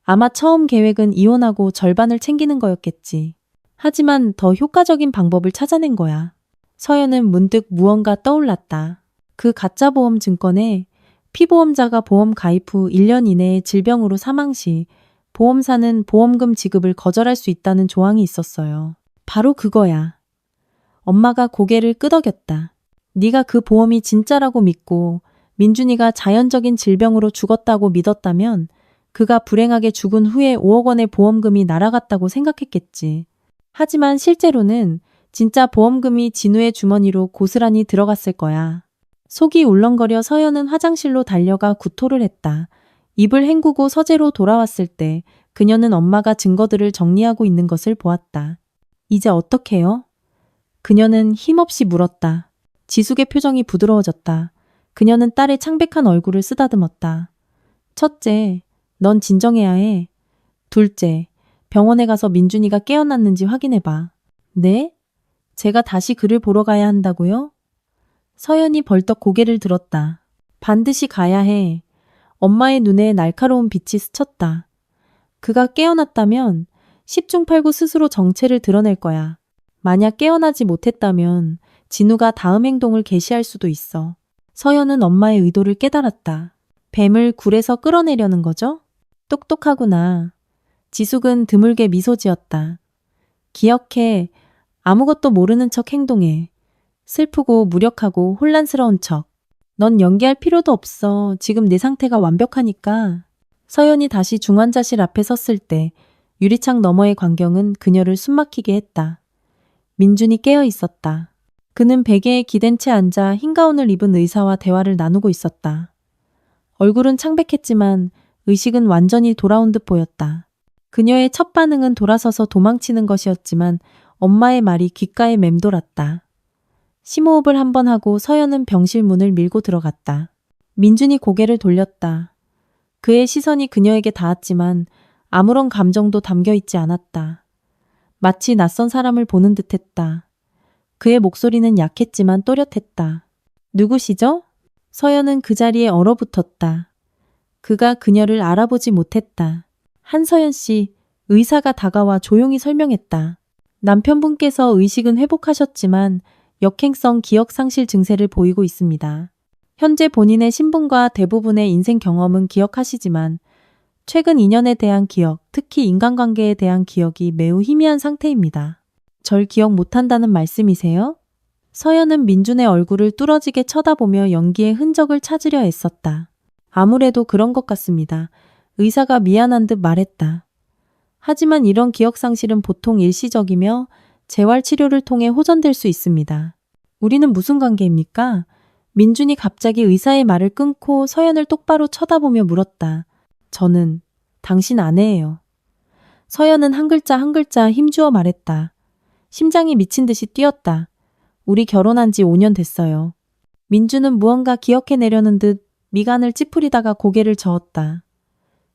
아마 처음 계획은 이혼하고 절반을 챙기는 거였겠지. 하지만 더 효과적인 방법을 찾아낸 거야. 서연은 문득 무언가 떠올랐다. 그 가짜 보험 증권에 피보험자가 보험 가입 후 1년 이내에 질병으로 사망 시 보험사는 보험금 지급을 거절할 수 있다는 조항이 있었어요. 바로 그거야. 엄마가 고개를 끄덕였다. 네가 그 보험이 진짜라고 믿고 민준이가 자연적인 질병으로 죽었다고 믿었다면 그가 불행하게 죽은 후에 5억 원의 보험금이 날아갔다고 생각했겠지. 하지만 실제로는 진짜 보험금이 진우의 주머니로 고스란히 들어갔을 거야. 속이 울렁거려 서연은 화장실로 달려가 구토를 했다. 입을 헹구고 서재로 돌아왔을 때 그녀는 엄마가 증거들을 정리하고 있는 것을 보았다. 이제 어떡해요? 그녀는 힘없이 물었다. 지숙의 표정이 부드러워졌다. 그녀는 딸의 창백한 얼굴을 쓰다듬었다. 첫째, 넌 진정해야 해. 둘째, 병원에 가서 민준이가 깨어났는지 확인해봐. 네? 제가 다시 그를 보러 가야 한다고요? 서연이 벌떡 고개를 들었다. 반드시 가야 해. 엄마의 눈에 날카로운 빛이 스쳤다. 그가 깨어났다면 10중 8구 스스로 정체를 드러낼 거야. 만약 깨어나지 못했다면 진우가 다음 행동을 개시할 수도 있어. 서연은 엄마의 의도를 깨달았다. 뱀을 굴에서 끌어내려는 거죠? 똑똑하구나. 지숙은 드물게 미소 지었다. 기억해. 아무것도 모르는 척 행동해. 슬프고 무력하고 혼란스러운 척. 넌 연기할 필요도 없어. 지금 내 상태가 완벽하니까. 서연이 다시 중환자실 앞에 섰을 때 유리창 너머의 광경은 그녀를 숨막히게 했다. 민준이 깨어 있었다. 그는 베개에 기댄 채 앉아 흰 가운을 입은 의사와 대화를 나누고 있었다. 얼굴은 창백했지만 의식은 완전히 돌아온 듯 보였다. 그녀의 첫 반응은 돌아서서 도망치는 것이었지만 엄마의 말이 귓가에 맴돌았다. 심호흡을 한번 하고 서연은 병실 문을 밀고 들어갔다. 민준이 고개를 돌렸다. 그의 시선이 그녀에게 닿았지만 아무런 감정도 담겨 있지 않았다. 마치 낯선 사람을 보는 듯했다. 그의 목소리는 약했지만 또렷했다. 누구시죠? 서연은 그 자리에 얼어붙었다. 그가 그녀를 알아보지 못했다. 한서연 씨, 의사가 다가와 조용히 설명했다. 남편분께서 의식은 회복하셨지만 역행성 기억 상실 증세를 보이고 있습니다. 현재 본인의 신분과 대부분의 인생 경험은 기억하시지만 최근 인연에 대한 기억, 특히 인간관계에 대한 기억이 매우 희미한 상태입니다. 절 기억 못한다는 말씀이세요? 서연은 민준의 얼굴을 뚫어지게 쳐다보며 연기의 흔적을 찾으려 애썼다. 아무래도 그런 것 같습니다. 의사가 미안한 듯 말했다. 하지만 이런 기억 상실은 보통 일시적이며 재활 치료를 통해 호전될 수 있습니다. 우리는 무슨 관계입니까? 민준이 갑자기 의사의 말을 끊고 서연을 똑바로 쳐다보며 물었다. 저는 당신 아내예요. 서연은 한 글자 한 글자 힘주어 말했다. 심장이 미친 듯이 뛰었다. 우리 결혼한 지 5년 됐어요. 민준은 무언가 기억해내려는 듯 미간을 찌푸리다가 고개를 저었다.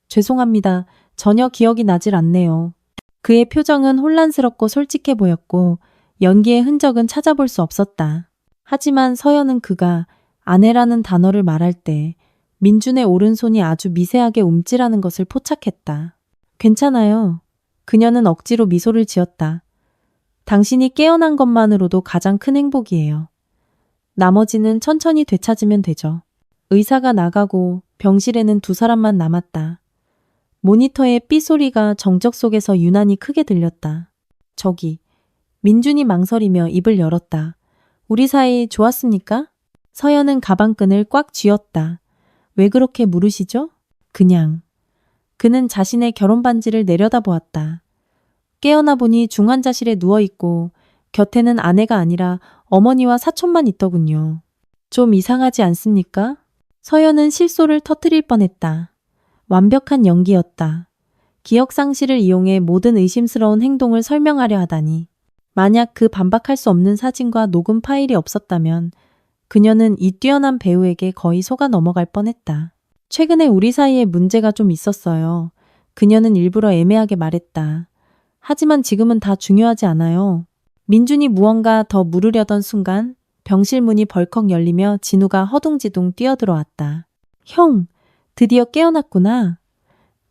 죄송합니다. 전혀 기억이 나질 않네요. 그의 표정은 혼란스럽고 솔직해 보였고 연기의 흔적은 찾아볼 수 없었다. 하지만 서연은 그가 아내라는 단어를 말할 때 민준의 오른손이 아주 미세하게 움찔하는 것을 포착했다. 괜찮아요. 그녀는 억지로 미소를 지었다. 당신이 깨어난 것만으로도 가장 큰 행복이에요. 나머지는 천천히 되찾으면 되죠. 의사가 나가고 병실에는 두 사람만 남았다. 모니터의 삐소리가 정적 속에서 유난히 크게 들렸다. 저기, 민준이 망설이며 입을 열었다. 우리 사이 좋았습니까? 서연은 가방끈을 꽉 쥐었다. 왜 그렇게 물으시죠? 그냥. 그는 자신의 결혼 반지를 내려다보았다. 깨어나 보니 중환자실에 누워있고 곁에는 아내가 아니라 어머니와 사촌만 있더군요. 좀 이상하지 않습니까? 서연은 실소를 터뜨릴 뻔했다. 완벽한 연기였다. 기억 상실을 이용해 모든 의심스러운 행동을 설명하려 하다니. 만약 그 반박할 수 없는 사진과 녹음 파일이 없었다면 그녀는 이 뛰어난 배우에게 거의 속아 넘어갈 뻔했다. 최근에 우리 사이에 문제가 좀 있었어요. 그녀는 일부러 애매하게 말했다. 하지만 지금은 다 중요하지 않아요. 민준이 무언가 더 물으려던 순간 병실 문이 벌컥 열리며 진우가 허둥지둥 뛰어들어왔다. 형, 드디어 깨어났구나.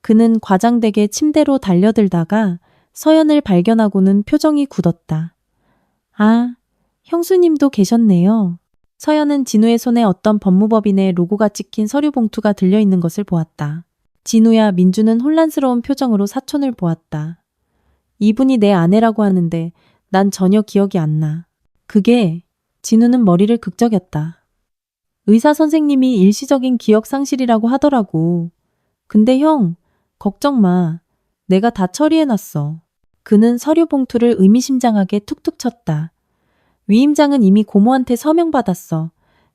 그는 과장되게 침대로 달려들다가 서연을 발견하고는 표정이 굳었다. 아, 형수님도 계셨네요. 서연은 진우의 손에 어떤 법무법인의 로고가 찍힌 서류 봉투가 들려있는 것을 보았다. 진우야, 민준은 혼란스러운 표정으로 사촌을 보았다. 이분이 내 아내라고 하는데 난 전혀 기억이 안 나. 그게 진우는 머리를 극적였다. 의사 선생님이 일시적인 기억 상실이라고 하더라고. 근데 형, 걱정 마. 내가 다 처리해놨어. 그는 서류 봉투를 의미심장하게 툭툭 쳤다. 위임장은 이미 고모한테 서명받았어.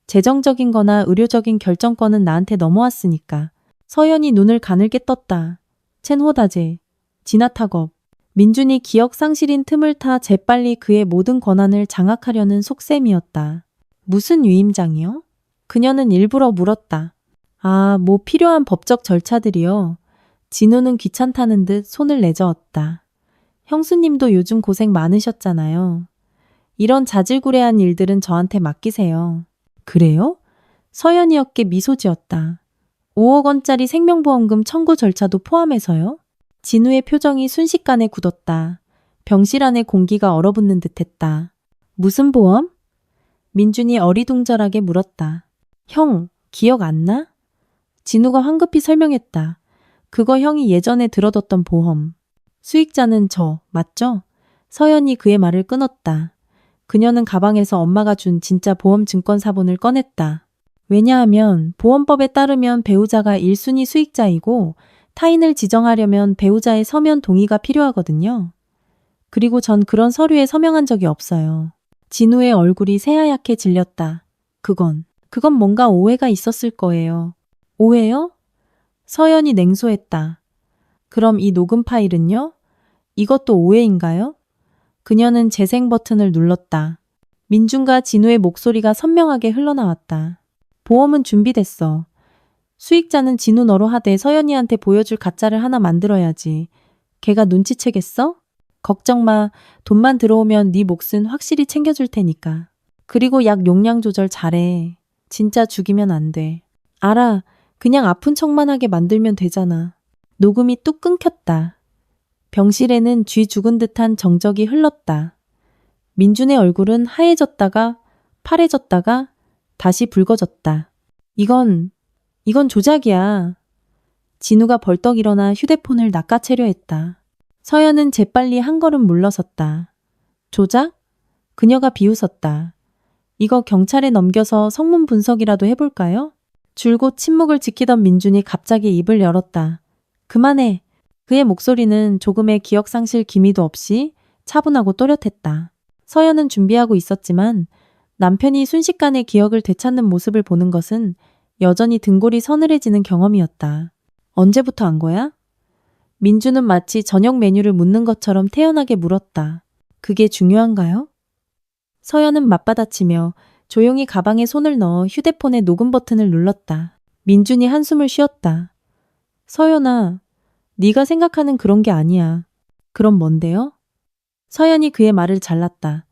재정적인 거나 의료적인 결정권은 나한테 넘어왔으니까. 서연이 눈을 가늘게 떴다. 첸호다제, 진화탁업. 민준이 기억 상실인 틈을 타 재빨리 그의 모든 권한을 장악하려는 속셈이었다. 무슨 위임장이요? 그녀는 일부러 물었다. 아, 뭐 필요한 법적 절차들이요. 진우는 귀찮다는 듯 손을 내저었다. 형수님도 요즘 고생 많으셨잖아요. 이런 자질구레한 일들은 저한테 맡기세요. 그래요? 서연이 어깨 미소 지었다. 5억 원짜리 생명보험금 청구 절차도 포함해서요? 진우의 표정이 순식간에 굳었다. 병실 안에 공기가 얼어붙는 듯했다. 무슨 보험? 민준이 어리둥절하게 물었다. 형, 기억 안 나? 진우가 황급히 설명했다. 그거 형이 예전에 들어뒀던 보험. 수익자는 저, 맞죠? 서연이 그의 말을 끊었다. 그녀는 가방에서 엄마가 준 진짜 보험 증권 사본을 꺼냈다. 왜냐하면 보험법에 따르면 배우자가 1순위 수익자이고 타인을 지정하려면 배우자의 서면 동의가 필요하거든요. 그리고 전 그런 서류에 서명한 적이 없어요. 진우의 얼굴이 새하얗게 질렸다. 그건 뭔가 오해가 있었을 거예요. 오해요? 서연이 냉소했다. 그럼 이 녹음 파일은요? 이것도 오해인가요? 그녀는 재생 버튼을 눌렀다. 민준과 진우의 목소리가 선명하게 흘러나왔다. 보험은 준비됐어. 수익자는 진우 너로 하되 서연이한테 보여줄 가짜를 하나 만들어야지. 걔가 눈치채겠어? 걱정 마. 돈만 들어오면 네 몫은 확실히 챙겨줄 테니까. 그리고 약 용량 조절 잘해. 진짜 죽이면 안 돼. 알아. 그냥 아픈 척만 하게 만들면 되잖아. 녹음이 뚝 끊겼다. 병실에는 쥐 죽은 듯한 정적이 흘렀다. 민준의 얼굴은 하얘졌다가 파래졌다가 다시 붉어졌다. 이건 조작이야. 진우가 벌떡 일어나 휴대폰을 낚아채려 했다. 서연은 재빨리 한 걸음 물러섰다. 조작? 그녀가 비웃었다. 이거 경찰에 넘겨서 성문 분석이라도 해볼까요? 줄곧 침묵을 지키던 민준이 갑자기 입을 열었다. 그만해. 그의 목소리는 조금의 기억상실 기미도 없이 차분하고 또렷했다. 서연은 준비하고 있었지만 남편이 순식간에 기억을 되찾는 모습을 보는 것은 여전히 등골이 서늘해지는 경험이었다. 언제부터 안 거야? 민주는 마치 저녁 메뉴를 묻는 것처럼 태연하게 물었다. 그게 중요한가요? 서연은 맞받아치며 조용히 가방에 손을 넣어 휴대폰의 녹음 버튼을 눌렀다. 민준이 한숨을 쉬었다. 서연아, 네가 생각하는 그런 게 아니야. 그럼 뭔데요? 서연이 그의 말을 잘랐다.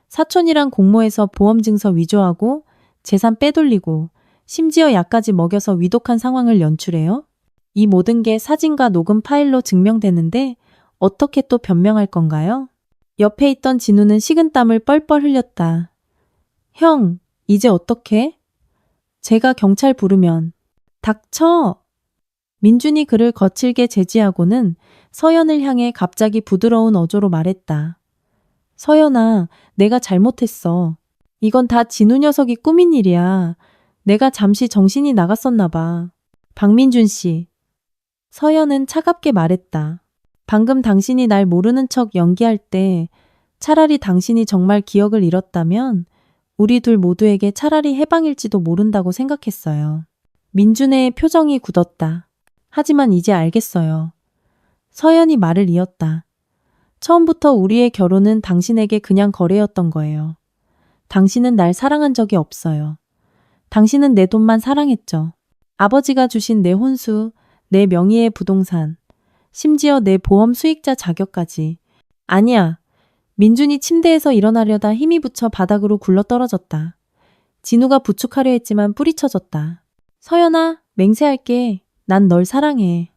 사촌이랑 공모해서 보험증서 위조하고 재산 빼돌리고 심지어 약까지 먹여서 위독한 상황을 연출해요? 이 모든 게 사진과 녹음 파일로 증명되는데 어떻게 또 변명할 건가요? 옆에 있던 진우는 식은땀을 뻘뻘 흘렸다. 형, 이제 어떡해? 제가 경찰 부르면. 닥쳐! 민준이 그를 거칠게 제지하고는 서연을 향해 갑자기 부드러운 어조로 말했다. 서연아, 내가 잘못했어. 이건 다 진우 녀석이 꾸민 일이야. 내가 잠시 정신이 나갔었나 봐. 박민준 씨. 서연은 차갑게 말했다. 방금 당신이 날 모르는 척 연기할 때 차라리 당신이 정말 기억을 잃었다면 우리 둘 모두에게 차라리 해방일지도 모른다고 생각했어요. 민준의 표정이 굳었다. 하지만 이제 알겠어요. 서연이 말을 이었다. 처음부터 우리의 결혼은 당신에게 그냥 거래였던 거예요. 당신은 날 사랑한 적이 없어요. 당신은 내 돈만 사랑했죠. 아버지가 주신 내 혼수, 내 명의의 부동산, 심지어 내 보험 수익자 자격까지. 아니야. 민준이 침대에서 일어나려다 힘이 붙여 바닥으로 굴러떨어졌다. 진우가 부축하려 했지만 뿌리쳐졌다. 서연아, 맹세할게. 난 널 사랑해.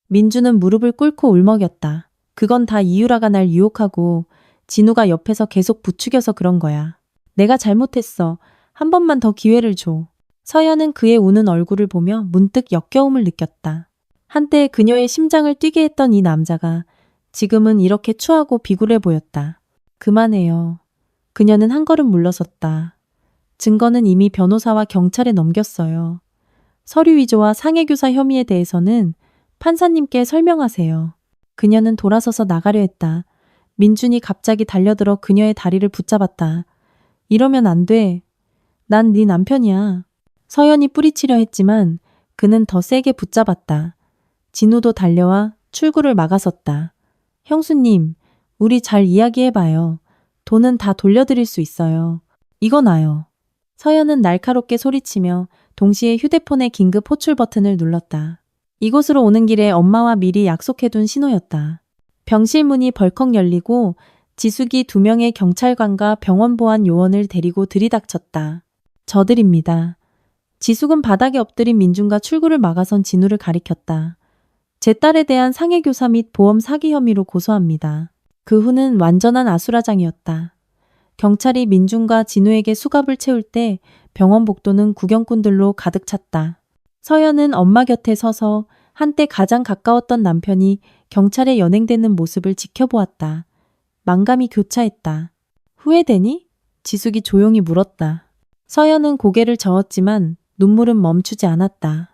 민준은 무릎을 꿇고 울먹였다. 그건 다 이유라가 날 유혹하고 진우가 옆에서 계속 부추겨서 그런 거야. 내가 잘못했어. 한 번만 더 기회를 줘. 서연은 그의 우는 얼굴을 보며 문득 역겨움을 느꼈다. 한때 그녀의 심장을 뛰게 했던 이 남자가 지금은 이렇게 추하고 비굴해 보였다. 그만해요. 그녀는 한 걸음 물러섰다. 증거는 이미 변호사와 경찰에 넘겼어요. 서류 위조와 상해교사 혐의에 대해서는 판사님께 설명하세요. 그녀는 돌아서서 나가려 했다. 민준이 갑자기 달려들어 그녀의 다리를 붙잡았다. 이러면 안 돼. 난 네 남편이야. 서연이 뿌리치려 했지만 그는 더 세게 붙잡았다. 진우도 달려와 출구를 막아섰다. 형수님, 우리 잘 이야기해봐요. 돈은 다 돌려드릴 수 있어요. 이거 놔요. 서연은 날카롭게 소리치며 동시에 휴대폰의 긴급 호출 버튼을 눌렀다. 이곳으로 오는 길에 엄마와 미리 약속해둔 신호였다. 병실 문이 벌컥 열리고 지숙이 2명의 경찰관과 병원 보안 요원을 데리고 들이닥쳤다. 저들입니다. 지숙은 바닥에 엎드린 민준과 출구를 막아선 진우를 가리켰다. 제 딸에 대한 상해교사 및 보험 사기 혐의로 고소합니다. 그 후는 완전한 아수라장이었다. 경찰이 민준과 진우에게 수갑을 채울 때 병원 복도는 구경꾼들로 가득 찼다. 서연은 엄마 곁에 서서 한때 가장 가까웠던 남편이 경찰에 연행되는 모습을 지켜보았다. 만감이 교차했다. 후회되니? 지숙이 조용히 물었다. 서연은 고개를 저었지만 눈물은 멈추지 않았다.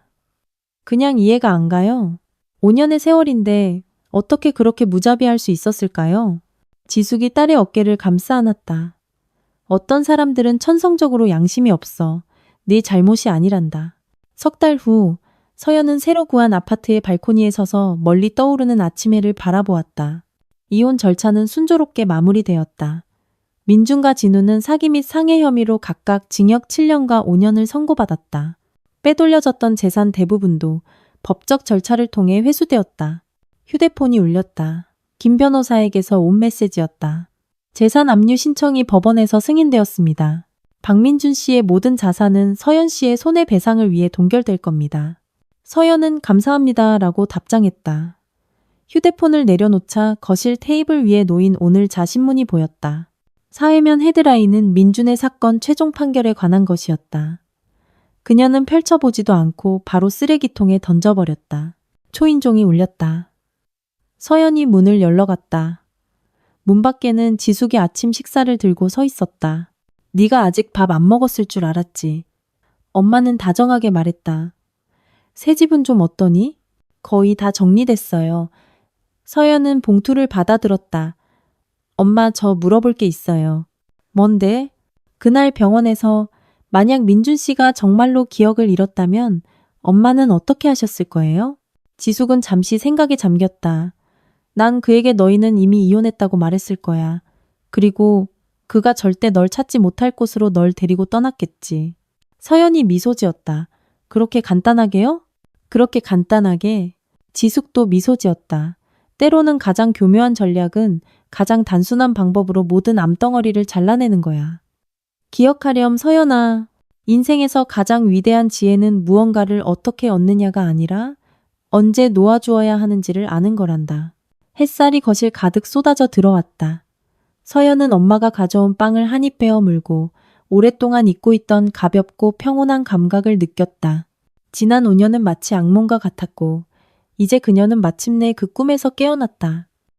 그냥 이해가 안 가요. 5년의 세월인데 어떻게 그렇게 무자비할 수 있었을까요? 지숙이 딸의 어깨를 감싸 안았다. 어떤 사람들은 천성적으로 양심이 없어. 네 잘못이 아니란다. 석 달 후 서연은 새로 구한 아파트의 발코니에 서서 멀리 떠오르는 아침 해를 바라보았다. 이혼 절차는 순조롭게 마무리되었다. 민준과 진우는 사기 및 상해 혐의로 각각 징역 7년과 5년을 선고받았다. 빼돌려졌던 재산 대부분도 법적 절차를 통해 회수되었다. 휴대폰이 울렸다. 김 변호사에게서 온 메시지였다. 재산 압류 신청이 법원에서 승인되었습니다. 박민준 씨의 모든 자산은 서연 씨의 손해배상을 위해 동결될 겁니다. 서연은 감사합니다 라고 답장했다. 휴대폰을 내려놓자 거실 테이블 위에 놓인 오늘자 신문이 보였다. 사회면 헤드라인은 민준의 사건 최종 판결에 관한 것이었다. 그녀는 펼쳐보지도 않고 바로 쓰레기통에 던져버렸다. 초인종이 울렸다. 서연이 문을 열러갔다. 문 밖에는 지숙이 아침 식사를 들고 서 있었다. 네가 아직 밥 안 먹었을 줄 알았지. 엄마는 다정하게 말했다. 새 집은 좀 어떠니? 거의 다 정리됐어요. 서연은 봉투를 받아들었다. 엄마, 저 물어볼 게 있어요. 뭔데? 그날 병원에서 만약 민준 씨가 정말로 기억을 잃었다면 엄마는 어떻게 하셨을 거예요? 지숙은 잠시 생각에 잠겼다. 난 그에게 너희는 이미 이혼했다고 말했을 거야. 그리고 그가 절대 널 찾지 못할 곳으로 널 데리고 떠났겠지. 서연이 미소 지었다. 그렇게 간단하게요? 그렇게 간단하게. 지숙도 미소 지었다. 때로는 가장 교묘한 전략은 가장 단순한 방법으로 모든 암덩어리를 잘라내는 거야. 기억하렴 서연아. 인생에서 가장 위대한 지혜는 무언가를 어떻게 얻느냐가 아니라 언제 놓아주어야 하는지를 아는 거란다. 햇살이 거실 가득 쏟아져 들어왔다. 서연은 엄마가 가져온 빵을 한 입 베어 물고 오랫동안 잊고 있던 가볍고 평온한 감각을 느꼈다. 지난 5년은 마치 악몽과 같았고 이제 그녀는 마침내 그 꿈에서 깨어났다.